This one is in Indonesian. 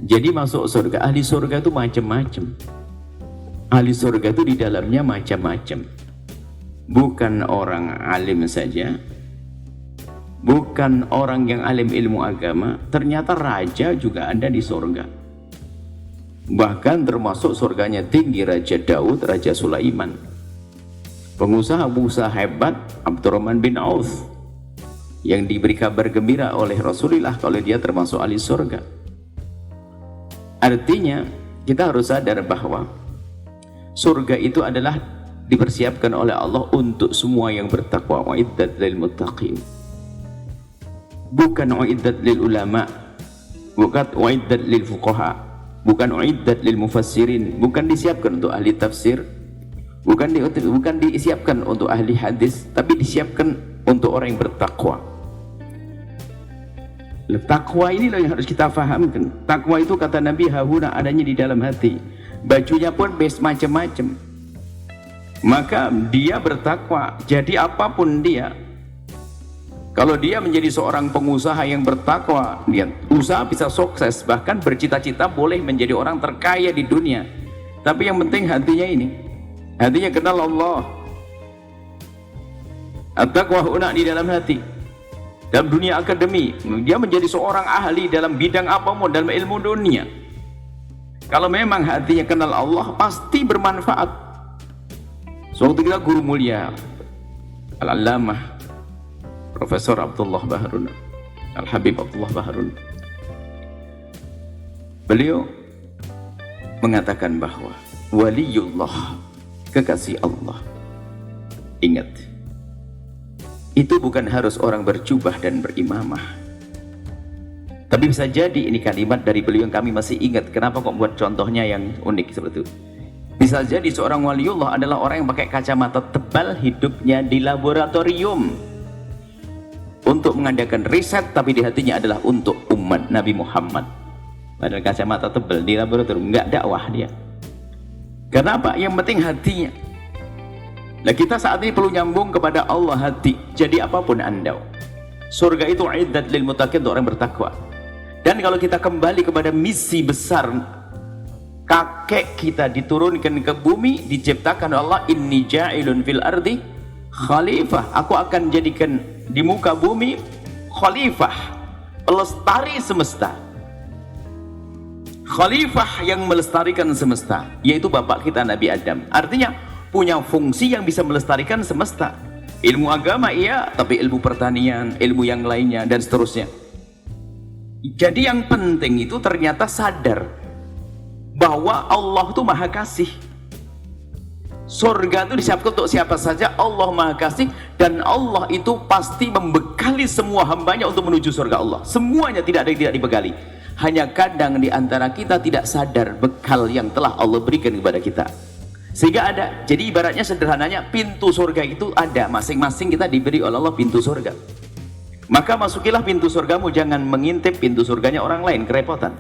Jadi masuk surga, ahli surga itu macam-macam. Ahli surga itu di dalamnya macam-macam. Bukan orang alim saja, bukan orang yang alim ilmu agama, ternyata raja juga ada di surga. Bahkan termasuk surganya tinggi Raja Daud, Raja Sulaiman. Pengusaha-pengusaha hebat Abdurrahman bin Auf yang diberi kabar gembira oleh Rasulullah kalau dia termasuk ahli surga. Artinya kita harus sadar bahwa surga itu adalah dipersiapkan oleh Allah untuk semua yang bertakwa. Uiddat lil muttaqin, bukan uiddat lil ulama, bukan uiddat lil fuqaha, bukan uiddat lil mufassirin, bukan disiapkan untuk ahli tafsir, bukan disiapkan untuk ahli hadis, tapi disiapkan untuk orang yang bertakwa. Takwa ini loh yang harus kita fahamkan. Takwa itu kata Nabi hahuna, adanya di dalam hati. Bajunya pun best macam-macam. Maka dia bertakwa. Jadi apapun dia, kalau dia menjadi seorang pengusaha yang bertakwa, dia usaha bisa sukses, bahkan bercita-cita boleh menjadi orang terkaya di dunia. Tapi yang penting hatinya ini, hatinya kenal Allah. At-taqwa huna di dalam hati. Dalam dunia akademi, dia menjadi seorang ahli dalam bidang apapun, dalam ilmu dunia. Kalau memang hatinya kenal Allah, pasti bermanfaat. Suatu kita guru mulia Al-Allamah Profesor Abdullah Baharun, Al-Habib Abdullah Baharun, beliau mengatakan bahwa waliullah, kekasih Allah, ingat, itu bukan harus orang berjubah dan berimamah. Tapi bisa jadi ini kalimat dari beliau yang kami masih ingat. Kenapa kok buat contohnya yang unik seperti itu? Bisa jadi seorang waliullah adalah orang yang pakai kacamata tebal, hidupnya di laboratorium untuk mengadakan riset, tapi di hatinya adalah untuk umat Nabi Muhammad. Padahal kacamata tebal di laboratorium, nggak dakwah dia. Kenapa? Yang penting hatinya. Nah, kita saat ini perlu nyambung kepada Allah hati. Jadi apapun Anda, surga itu uiddat lil muttaqin, untuk orang bertakwa. Dan kalau kita kembali kepada misi besar, kakek kita diturunkan ke bumi, diciptakan Allah, inni ja'ilun fil ardi khalifah, aku akan jadikan di muka bumi khalifah, pelestari semesta. Khalifah yang melestarikan semesta, yaitu bapak kita Nabi Adam. Artinya punya fungsi yang bisa melestarikan semesta. Ilmu agama iya, tapi ilmu pertanian, ilmu yang lainnya, dan seterusnya. Jadi yang penting itu ternyata sadar bahwa Allah itu maha kasih. Surga itu disiapkan untuk siapa saja, Allah maha kasih. Dan Allah itu pasti membekali semua hambanya untuk menuju surga Allah. Semuanya, tidak ada yang tidak dibekali. Hanya kadang di antara kita tidak sadar bekal yang telah Allah berikan kepada kita, sehingga ada. Jadi ibaratnya sederhananya, pintu surga itu ada, masing-masing kita diberi oleh Allah pintu surga. Maka masukilah pintu surgamu, jangan mengintip pintu surganya orang lain, kerepotan.